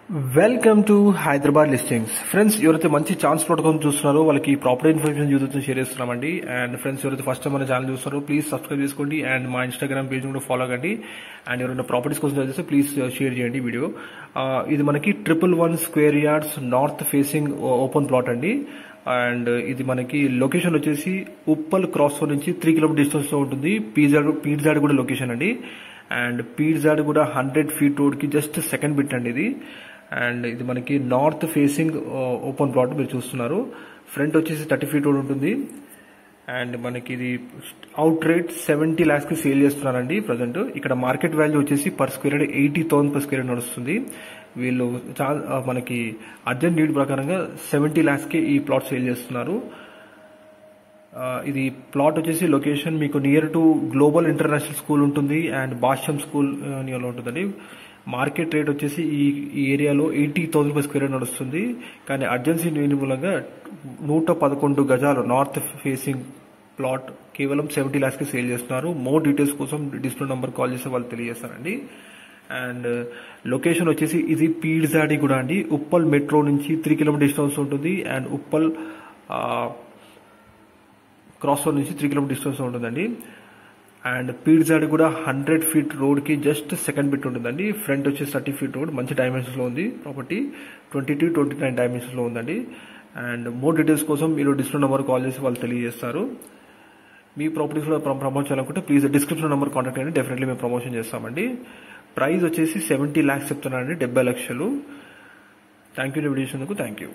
Welcome to Hyderabad listings. Friends, ఎవరైతే మంచి chance plot కోసం చూస్తున్నారో వాళ్ళకి ప్రాపర్టీ ఇన్ఫర్మేషన్ యూట్యూబ్తో షేర్ చేస్తున్నామండి. అండ్ ఫ్రెండ్స్, ఎవరైతే ఫస్ట్ టైం మన ఛానల్ చూస్తున్నారో ప్లీజ్ సబ్స్క్రైబ్ చేసుకోండి అండ్ మా ఇన్స్టాగ్రామ్ పేజ్ కూడా ఫాలో కండి. అండ్ ఎవరైనా ప్రాపర్టీస్ కోసం చేస్తే ప్లీజ్ షేర్ చేయండి వీడియో. ఇది మనకి 111 square yards north facing open plot అండి. అండ్ ఇది మనకి లొకేషన్ వచ్చేసి ఉప్పల్ క్రాస్ రోడ్ నుంచి 3 కిలోమీటర్ డిస్టెన్స్ లో ఉంటుంది. పీర్జాడ్ కూడా లొకేషన్ అండి. అండ్ పీర్జాడ్ కూడా 100 ఫీట్ రోడ్ కి జస్ట్ సెకండ్ బిట్ అండి ఇది. అండ్ ఇది మనకి నార్త్ ఫేసింగ్ ఓపెన్ ప్లాట్ మీరు చూస్తున్నారు. ఫ్రంట్ వచ్చేసి 30 ఫీట్ రోడ్ ఉంటుంది. అండ్ మనకి ఇది అవుట్ రేట్ 70 lakhs కి సేల్ చేస్తున్నారండి ప్రజెంట్. ఇక్కడ మార్కెట్ వాల్యూ వచ్చేసి per square yard 80,000 per square నడుస్తుంది. వీళ్ళు చాలా మనకి అర్జెంట్ నీడ్ ప్రకారంగా 70 lakhs కి ఈ ప్లాట్ సేల్ చేస్తున్నారు. ఇది ప్లాట్ వచ్చేసి లొకేషన్ మీకు near to global international school ఉంటుంది అండ్ భాష్యం స్కూల్ నియర్లో ఉంటుందండి. మార్కెట్ రేట్ వచ్చేసి ఈ ఏరియాలో 80,000 per square నడుస్తుంది. కానీ అర్జెన్సీ నీడ్ మూలంగా 111 గజాలు నార్త్ ఫేసింగ్ ప్లాట్ కేవలం 70 lakhs కి సేల్ చేస్తున్నారు. మోర్ డీటెయిల్స్ కోసం డిస్ప్లే నంబర్ కాల్ చేస్తే వాళ్ళు తెలియజేస్తారండి. అండ్ లొకేషన్ వచ్చేసి ఇది పీర్జాడి కూడా అండి. ఉప్పల్ మెట్రో నుంచి 3 కిలోమీటర్ డిస్టెన్స్ ఉంటుంది. అండ్ ఉప్పల్ క్రాస్ రోడ్ నుంచి 3 కిలోమీటర్ డిస్టెన్స్ ఉంటుందండి. అండ్ పీర్జాడ్ కూడా 100 ఫీట్ రోడ్ కి జస్ట్ సెకండ్ బిట్ ఉంటుందండి. ఫ్రంట్ వచ్చేసి 30 ఫీట్ రోడ్ మంచి డైమెన్షన్స్ లో ఉంది. ప్రాపర్టీ 22-29 డైమెన్షన్స్ లో ఉందండి. అండ్ మోర్ డీటెయిల్స్ కోసం మీరు డిస్ప్లే నెంబర్ కాల్ చేసి వాళ్ళు తెలియజేస్తారు. మీ ప్రాపర్టీస్ లో ప్రమోట్ చేయాలనుకుంటే ప్లీజ్ డిస్క్రిప్షన్ నెంబర్ కాంటాక్ట్ చేయండి. డెఫినెట్లీ మేము ప్రమోషన్ చేస్తామండి. ప్రైస్ వచ్చేసి 70 lakhs చెప్తున్నారండి, 70 లక్షలు. థ్యాంక్ యూ వీడియో చూసినందుకు. Thank you.